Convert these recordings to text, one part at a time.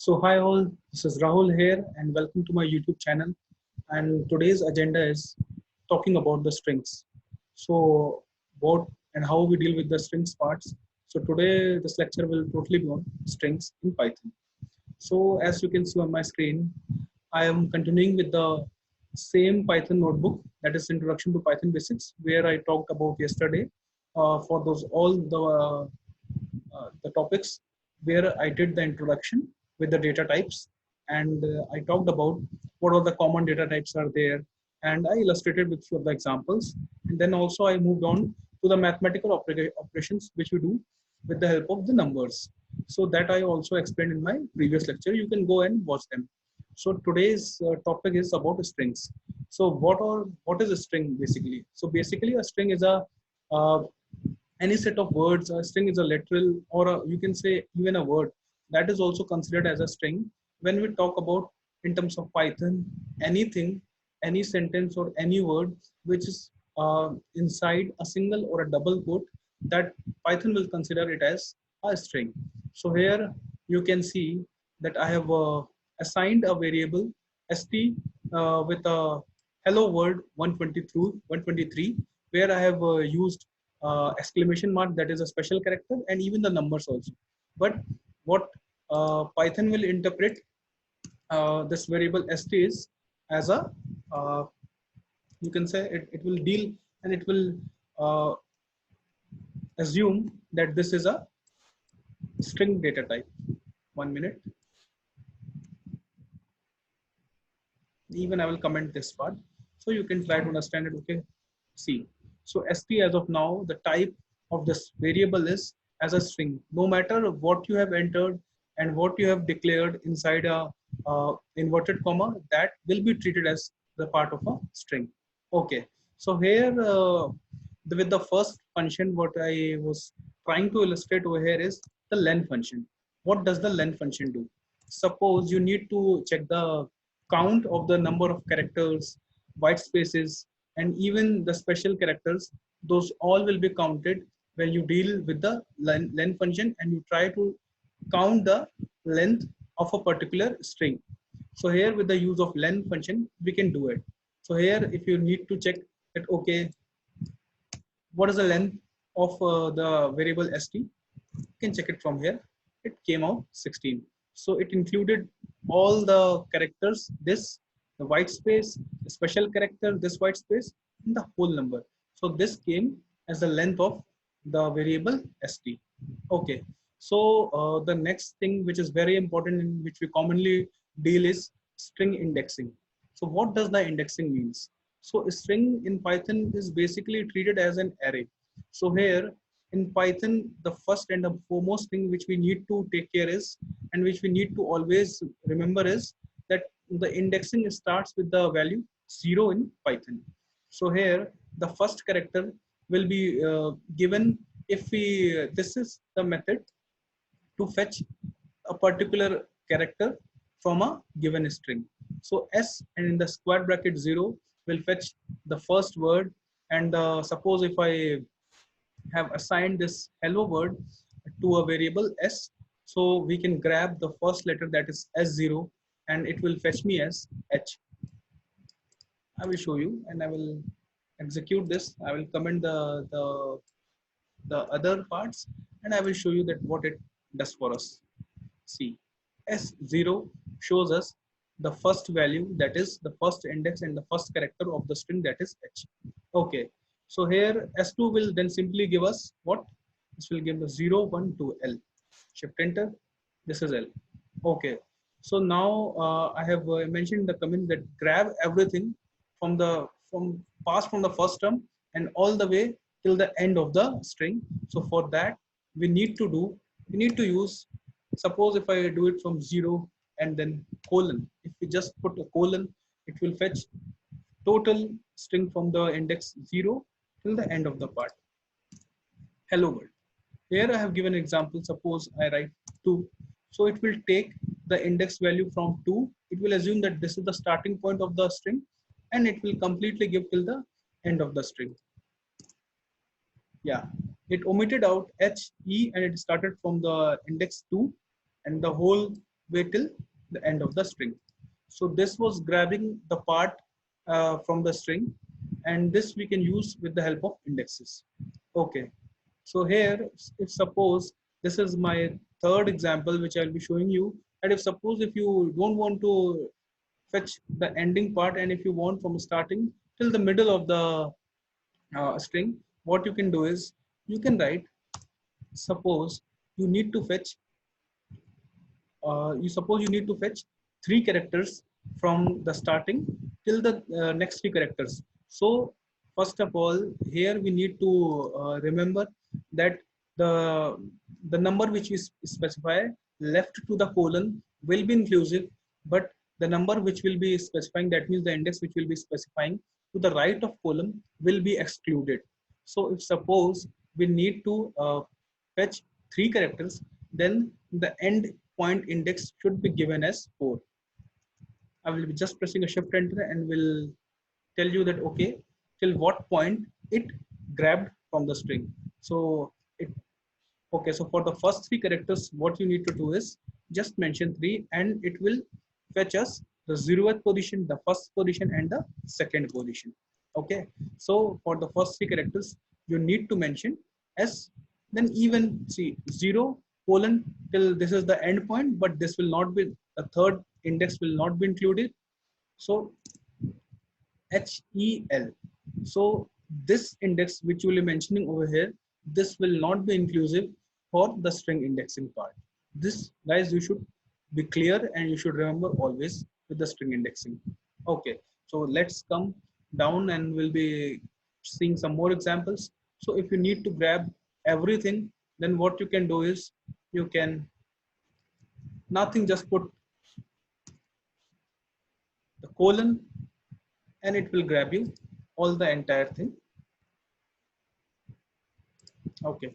So hi all, this is Rahul here and welcome to my YouTube channel. And today's agenda is talking about the strings. So what and how we deal with the strings parts. So today this lecture will totally be on strings in Python. So as you can see on my screen, I am continuing with the same Python notebook, that is Introduction to Python Basics, where I talked about yesterday for those all the topics where I did the introduction with the data types, and I talked about what all the common data types are there, and I illustrated with few of the examples. And then also I moved on to the mathematical operations which we do with the help of the numbers. So that I also explained in my previous lecture. You can go and watch them. So today's topic is about strings. So what is a string basically? So basically a string is a uh, any set of words. A string is a literal, or you can say even a word that is also considered as a string. When we talk about in terms of Python, anything, any sentence or any word which is inside a single or a double quote, that Python will consider it as a string. So here you can see that I have assigned a variable st with a hello world 123, where I have used exclamation mark, that is a special character, and even the numbers also. But what Python will interpret this variable st is as a uh, you can say it will deal, and it will uh, assume that this is a string data type. 1 minute, even I will comment this part so you can try to understand it. Okay, see, so st as of now, the type of this variable is as a string. No matter what you have entered and what you have declared inside a inverted comma, that will be treated as the part of a string. Okay, so here with the first function, what I was trying to illustrate over here is the len function. What does the len function do? Suppose you need to check the count of the number of characters, white spaces, and even the special characters. Those all will be counted when you deal with the len function and you try to count the length of a particular string. So here with the use of len function, we can do it. So here if you need to check that, okay, what is the length of the variable st, you can check it from here. It came out 16. So it included all the characters, this, the white space, the special character, this white space, and the whole number. So this came as the length of the variable st. Okay, so the next thing which is very important, in which we commonly deal, is string indexing. So what does the indexing means? So a string in Python is basically treated as an array. So here in Python, the first and the foremost thing which we need to take care is, and which we need to always remember, is that the indexing starts with the value 0 in Python. So here the first character will be given if we this is the method to fetch a particular character from a given string. So s and in the square bracket 0 will fetch the first word, and suppose if I have assigned this hello word to a variable s, so we can grab the first letter, that is s0, and it will fetch me as h. I will show you, and I will execute this. I will comment the other parts, and I will show you that what it does for us. See, S0 shows us the first value, that is the first index and the first character of the string, that is H. Okay, so here S2 will then simply give us what? This will give the 0, 1, 2, L. Shift enter, this is L. Okay, so now I have mentioned the comment that grab everything from pass from the first term and all the way till the end of the string. So for that we need to use, suppose if I do it from 0 and then colon, if we just put a colon, it will fetch total string from the index 0 till the end of the part. Hello world. Here I have given an example. Suppose I write 2. So it will take the index value from 2. It will assume that this is the starting point of the string, and it will completely give till the end of the string. Yeah, it omitted out h, e, and it started from the index 2, and the whole wait till the end of the string. So this was grabbing the part from the string, and this we can use with the help of indexes. Okay, so here, if suppose this is my third example which I'll be showing you, and if suppose if you don't want to fetch the ending part, and if you want from starting till the middle of the string, what you can do is you can write, suppose you need to fetch you need to fetch three characters from the starting till the next three characters. So first of all, here we need to remember that the number which we specify left to the colon will be inclusive, but the number which will be specifying, that means the index which will be specifying to the right of column, will be excluded. So if suppose we need to fetch three characters, then the end point index should be given as 4. I will be just pressing a shift enter and will tell you that okay, till what point it grabbed from the string. So it okay, so for the first three characters, what you need to do is just mention 3, and it will fetch us the 0th position, the first position, and the second position. Okay, so for the first three characters, you need to mention S, then even see 0 colon till this is the end point, but this will not be, the third index will not be included. So HEL. So this index which you will be mentioning over here, this will not be inclusive for the string indexing part. This, guys, you should be clear and you should remember always with the string indexing. Okay, so let's come down and we'll be seeing some more examples. So if you need to grab everything, then what you can do is you can nothing, just put the colon and it will grab you all the entire thing. Okay,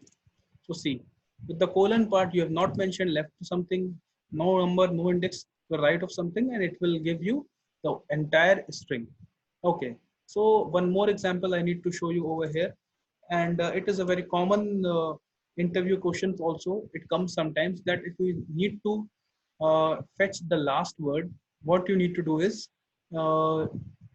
so see, with the colon part, you have not mentioned left to something, no number, no index, to the right of something, and it will give you the entire string. Okay, so one more example I need to show you over here, and it is a very common interview question also. It comes sometimes that if we need to fetch the last word, what you need to do is uh,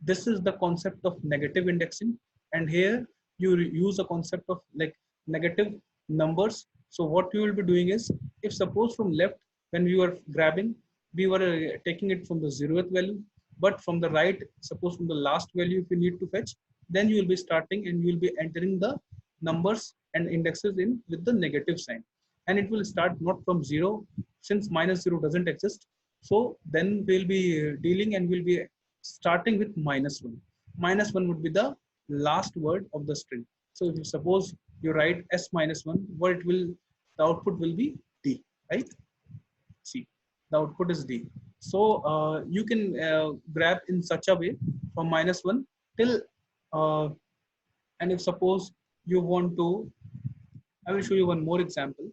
this is the concept of negative indexing, and here you use a concept of like negative numbers. So what you will be doing is, if suppose from left when we were grabbing, we were taking it from the 0th value, but from the right, suppose from the last value, if you need to fetch, then you will be starting and you will be entering the numbers and indexes in with the negative sign, and it will start not from 0, since -0 doesn't exist. So then we'll be dealing and we'll be starting with -1. -1 would be the last word of the string. So if you suppose you write S -1, what it will, the output will be D, right? See, the output is D. So you can grab in such a way from -1 till, and if suppose you want to, I will show you one more example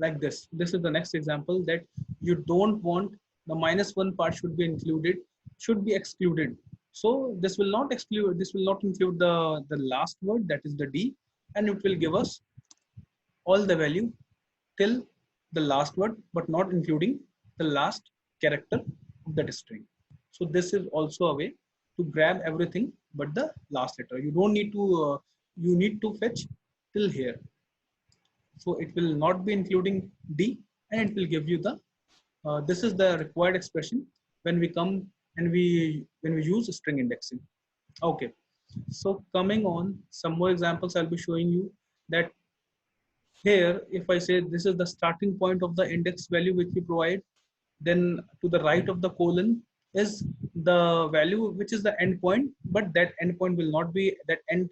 like this. This is the next example that you don't want the -1 part should be included, should be excluded. So this will not exclude, this will not include the last word, that is the D, and it will give us all the value till the last word, but not including the last character of that string. So this is also a way to grab everything but the last letter. You don't need to, you need to fetch till here. So it will not be including D, and it will give you the, this is the required expression when we come and when we use string indexing. Okay, so coming on some more examples, I'll be showing you that here, if I say this is the starting point of the index value which we provide, then to the right of the colon is the value which is the end point, but that end point will not be, that end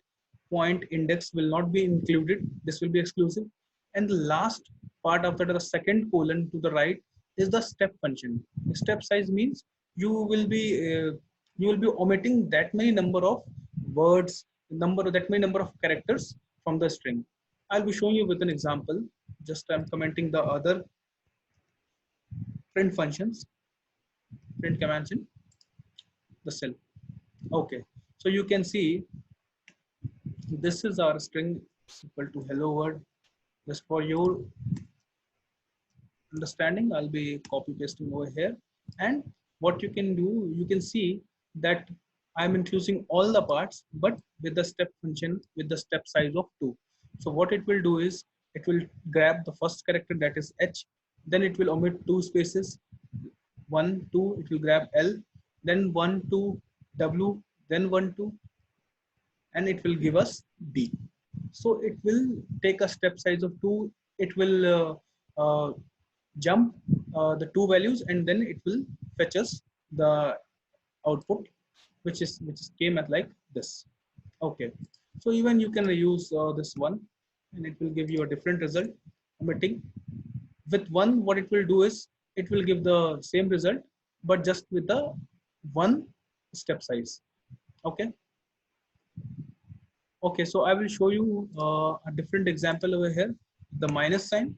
point index will not be included. This will be exclusive. And the last part after the second colon to the right is the step function. The step size means you will be omitting that many number of words, that many number of characters from the string. I'll be showing you with an example. Just I'm commenting the other print functions, print commands in the cell. Okay, so you can see this is our string equal to hello world. Just for your, understanding, I'll be copy pasting over here. And what you can do, you can see that I'm including all the parts, but with the step function with the step size of 2. So what it will do is it will grab the first character, that is H, then it will omit 2 spaces, 1, 2, it will grab L, then 1, 2, W, then 1, 2, and it will give us D. So it will take a step size of 2. It will jump the 2 values, and then it will fetch us the output, which came at like this. Okay. So even you can use this one, and it will give you a different result. Omitting with one, what it will do is it will give the same result, but just with the one step size. Okay. Okay, so I will show you a different example over here. The minus sign.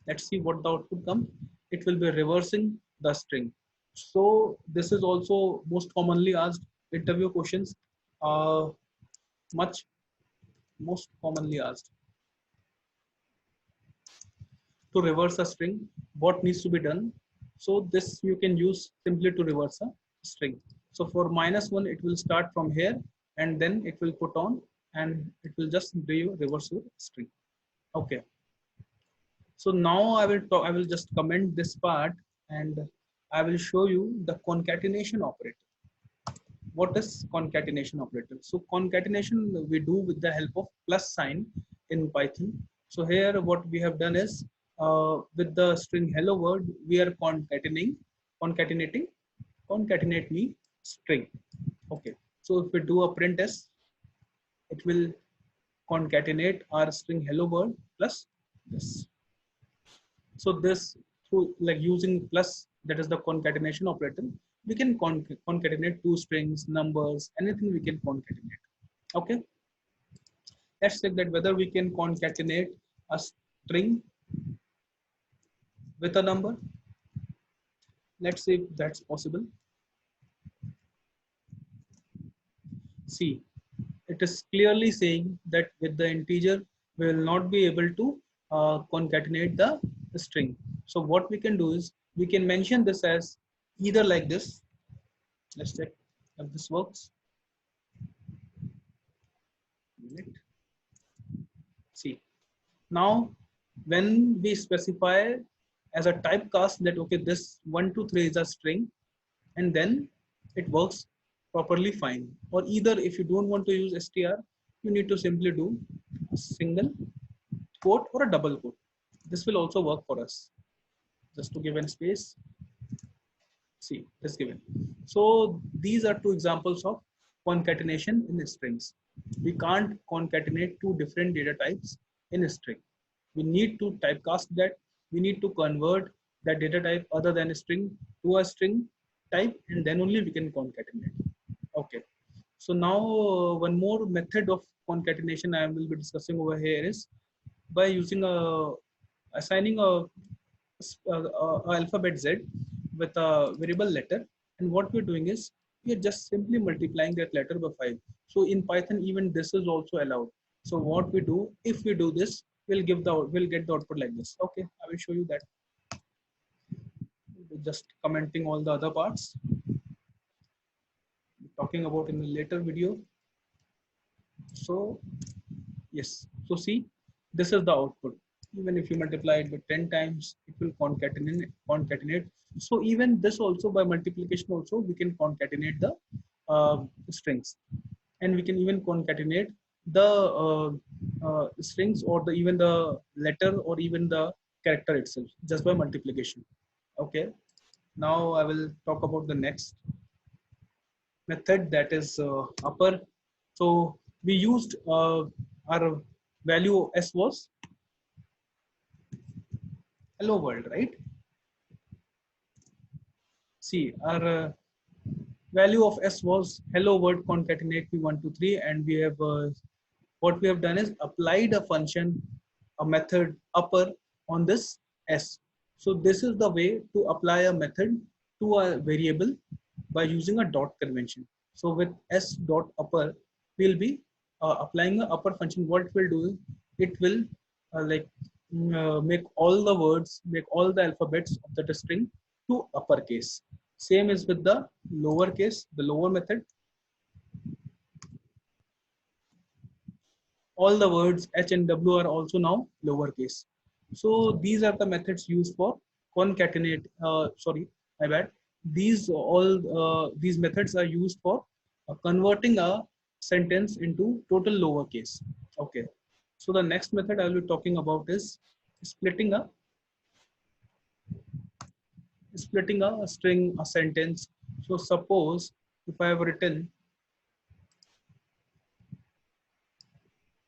Let's see what the output comes. It will be reversing the string. So this is also most commonly asked interview questions. Uh, much most commonly asked. To reverse a string, what needs to be done? So this you can use simply to reverse a string. So for -1, it will start from here, and then it will put on, and it will just reverse your string. Okay. So now I will just comment this part, and I will show you the concatenation operator. What is concatenation operator? So concatenation we do with the help of plus sign in Python. So here what we have done is with the string hello world, we are concatenate me string. Okay. So if we do a print s, it will concatenate our string hello world plus this. So this, through like using plus, that is the concatenation operator, we can concatenate 2 strings, numbers, anything we can concatenate. Okay. Let's check that whether we can concatenate a string with a number. Let's see if that's possible. See, it is clearly saying that with the integer, we will not be able to concatenate the string. So what we can do is we can mention this as either like this. Let's check if this works. See, now when we specify as a typecast that okay, this 1, 2, 3 is a string, and then it works properly fine. Or either if you don't want to use str, you need to simply do a single quote or a double quote. This will also work for us. Just to give an space. See, this given. So these are 2 examples of concatenation in strings. We can't concatenate 2 different data types in a string. We need to typecast that. We need to convert that data type other than a string to a string type, and then only we can concatenate. Okay. So now one more method of concatenation I will be discussing over here is by using assigning a alphabet Z with a variable letter, and what we're doing is we are just simply multiplying that letter by 5. So in Python, even this is also allowed. So what we do, if we do this, we'll get the output like this. Okay, I will show you that. Just commenting all the other parts, talking about in a later video. So yes, so see, this is the output. Even if you multiply it with 10 times, it will concatenate. So even this also, by multiplication also, we can concatenate the strings, and we can even concatenate the strings, or the even the letter, or even the character itself, just by multiplication. Okay. Now I will talk about the next method, that is upper. So we used our value s was hello world, right? See, our value of s was hello world concatenate p1 2 3, and we have what we have done is applied a function, a method upper on this s. So this is the way to apply a method to a variable by using a dot convention. So with s dot upper, we'll be applying a upper function. What it will do is it will like make all the words, make all the alphabets of that string to uppercase. Same is with the lowercase, the lower method. All the words H and W are also now lowercase. So these are the methods used for concatenate. Sorry, my bad. These methods are used for converting a sentence into total lowercase. Okay. So the next method I will be talking about is splitting a string, a sentence. So suppose if I have written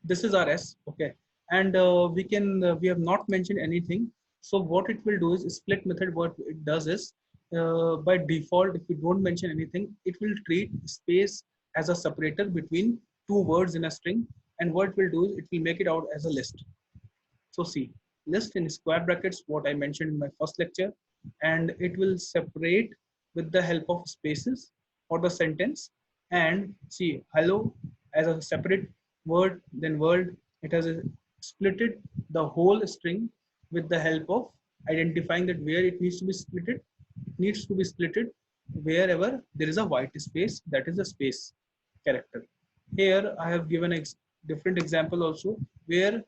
this is our S, okay, and we have not mentioned anything. So what it will do is split method. What it does is by default, if we don't mention anything, it will treat space as a separator between two words in a string, and what it will do is it will make it out as a list. So see, list in square brackets, what I mentioned in my first lecture, and it will separate with the help of spaces for the sentence. And see, hello as a separate word, then world, it has splitted the whole string with the help of identifying that where it needs to be splitted. It needs to be splitted wherever there is a white space, that is a space character. Here I have given a different example also, where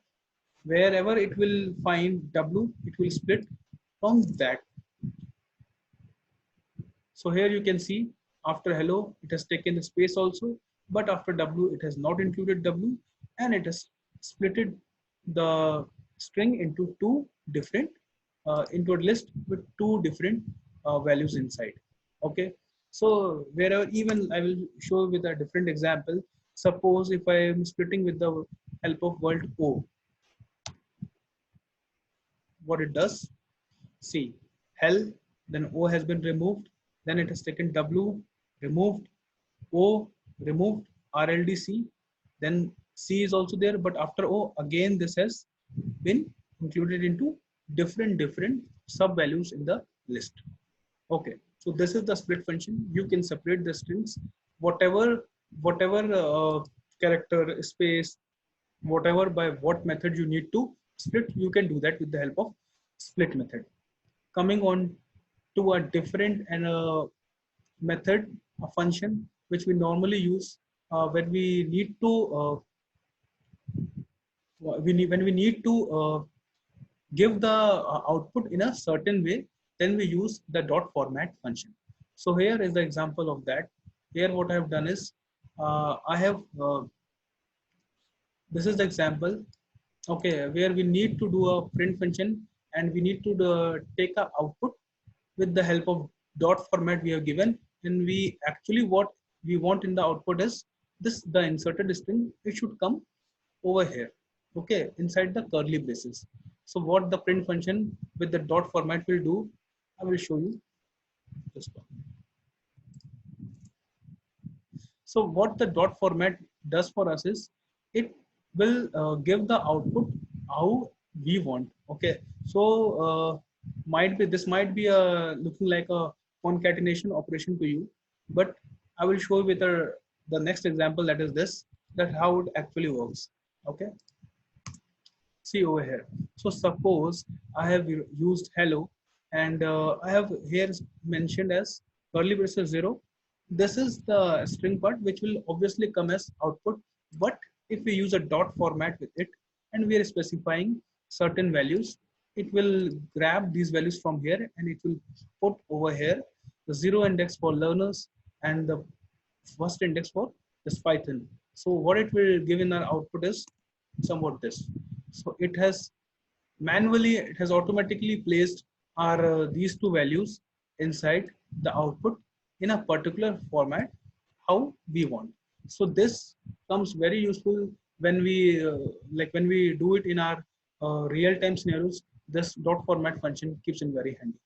wherever it will find W, it will split from that. So here you can see after hello, it has taken the space also, but after W, it has not included W, and it has splitted the string into two different, into a list with two different values inside. Okay. So wherever, even I will show with a different example. Suppose if I am splitting with the help of word O, what it does, see, hell, then O has been removed, then it has taken W, removed, O, removed, RLDC, then C is also there, but after O, again this has been included into different sub values in the list. Okay, so this is the split function. You can separate the strings, whatever character, space, whatever by what method you need to split, you can do that with the help of split method. Coming on to a different and a method, a function which we normally use when we need to when we need to give the output in a certain way, then we use the dot format function. So here is the example of that. Here what I have done is I have this is the example, okay, where we need to do a print function, and we need to take a output with the help of dot format we have given. And we actually, what we want in the output is this, the inserted string, it should come over here, okay, inside the curly braces. So what the print function with the dot format will do, I will show you this one. So what the dot format does for us is it will give the output how we want. Okay, so might be this might be a looking like a concatenation operation to you, but I will show you with the next example, that is this, that how it actually works. Okay, see over here. So suppose I have used hello, and I have here mentioned as curly braces 0. This is the string part which will obviously come as output. But if we use a dot format with it and we are specifying certain values, it will grab these values from here and it will put over here the 0 index for learners and the first index for this Python. So what it will give in our output is somewhat this. So it has manually, it has automatically placed our these two values inside the output in a particular format how we want. So this comes very useful when we when we do it in our real-time scenarios. This dot format function keeps in very handy.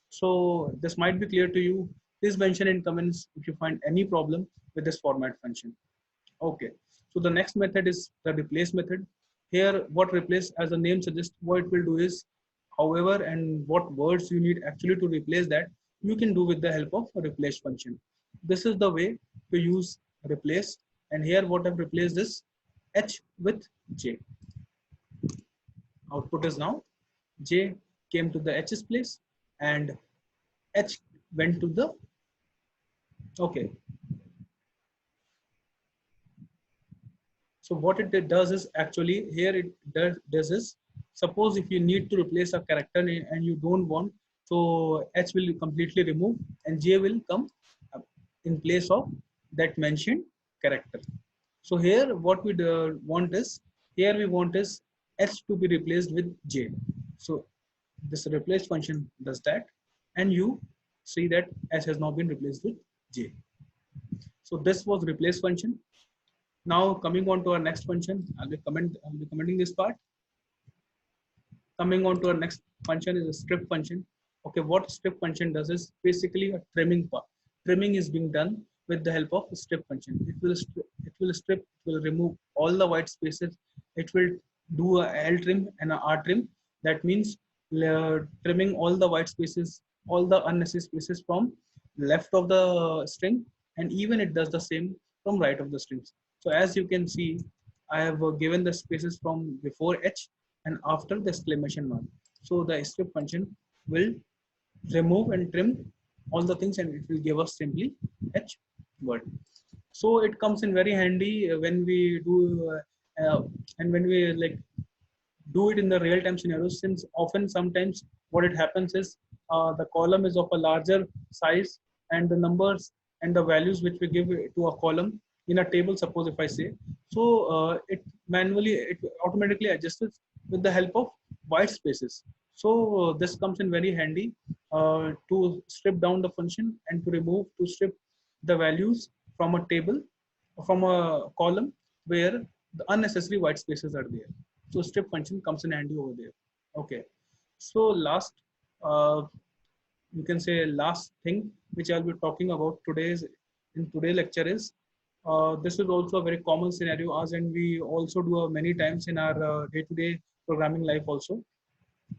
So this might be clear to you. Please mention in comments if you find any problem with this format function. Okay, so the next method is the replace method. Here, what replace, as the name suggests, what it will do is, however and what words you need actually to replace that, you can do with the help of a replace function. This is the way to use replace. And here what I've replaced is H with J. output is now J came to the H's place and H went to the, okay. So what it does is actually here it does is, suppose if you need to replace a character and you don't want, so H will completely remove and J will come in place of that mentioned character. So here what we want is, here we want is H to be replaced with J. So this replace function does that, and you see that H has now been replaced with J. So this was replace function. Now coming on to our next function, I'll be commenting this part. Coming on to our next function is a strip function. Okay, what strip function does is basically a trimming part. Trimming is being done with the help of a strip function. It will remove all the white spaces. It will do a L trim and a R trim. That means trimming all the white spaces, all the unnecessary spaces from left of the string, and even it does the same from right of the strings. So as you can see, I have given the spaces from before H and after the exclamation mark. So the strip function will remove and trim all the things, and it will give us simply H word. So it comes in very handy when we do and when we like do it in the real time scenario, since often sometimes what it happens is the column is of a larger size, and the numbers and the values which we give to a column in a table, suppose if I say, so it automatically adjusts with the help of white spaces. So this comes in very handy to strip down the function and to strip the values from a table, from a column where the unnecessary white spaces are there. So strip function comes in handy over there. Okay. So last, you can say last thing which I'll be talking about in today's lecture is, this is also a very common scenario, as and we also do many times in our day-to-day programming life also,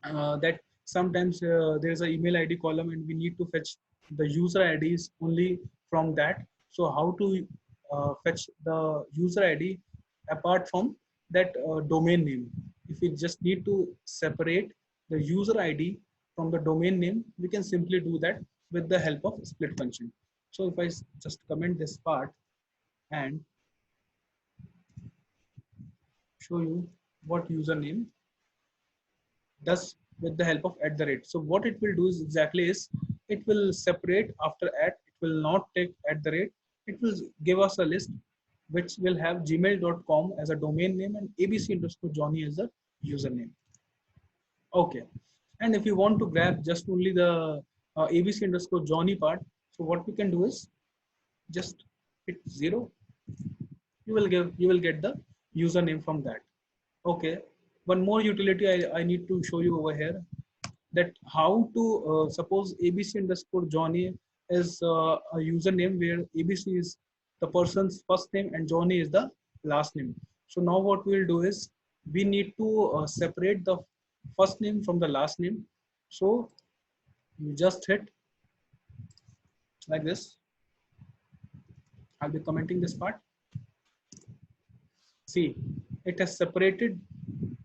that sometimes there is an email ID column and we need to fetch the user IDs only from that. So how to fetch the user ID apart from that domain name? If we just need to separate the user ID from the domain name, we can simply do that with the help of split function. So if I just comment this part and show you what username does with the help of at the rate. So what it will do is exactly is, it will separate after at, it will not take at the rate. It will give us a list which will have gmail.com as a domain name and abc_johnny as a username. Okay. And if you want to grab just only the abc_johnny part, so what we can do is just hit 0. You will get the username from that. Okay. One more utility I need to show you over here, that how to suppose abc_johnny is a username where abc is the person's first name and johnny is the last name. So now what we'll do is, we need to separate the first name from the last name. So you just hit like this. I'll be commenting this part. See, it has separated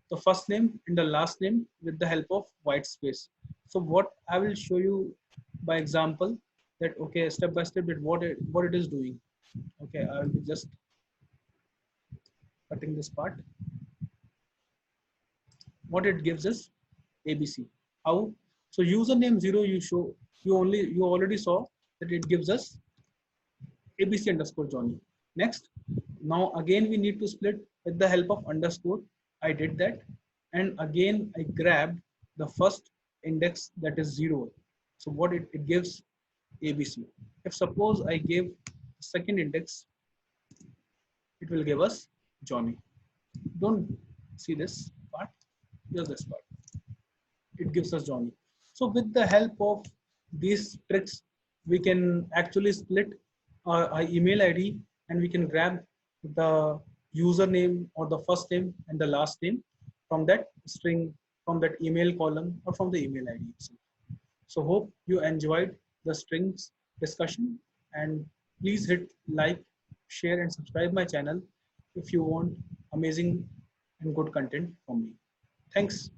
the first name and the last name with the help of white space. So what I will show you by example, that okay, step by step, that what it is doing. Okay, I will be just cutting this part. What it gives is ABC. How? So username 0, you already saw that it gives us abc_johnny. Next, now again we need to split with the help of underscore. I did that, and again I grabbed the first index, that is 0. So what it gives abc. If suppose I give second index, it will give us johnny. Don't see this part, just this part. It gives us johnny. So with the help of these tricks, we can actually split our email ID, and we can grab the username or the first name and the last name from that string, from that email column, or from the email ID itself. So hope you enjoyed the strings discussion, and please hit like, share and subscribe my channel if you want amazing and good content from me. Thanks.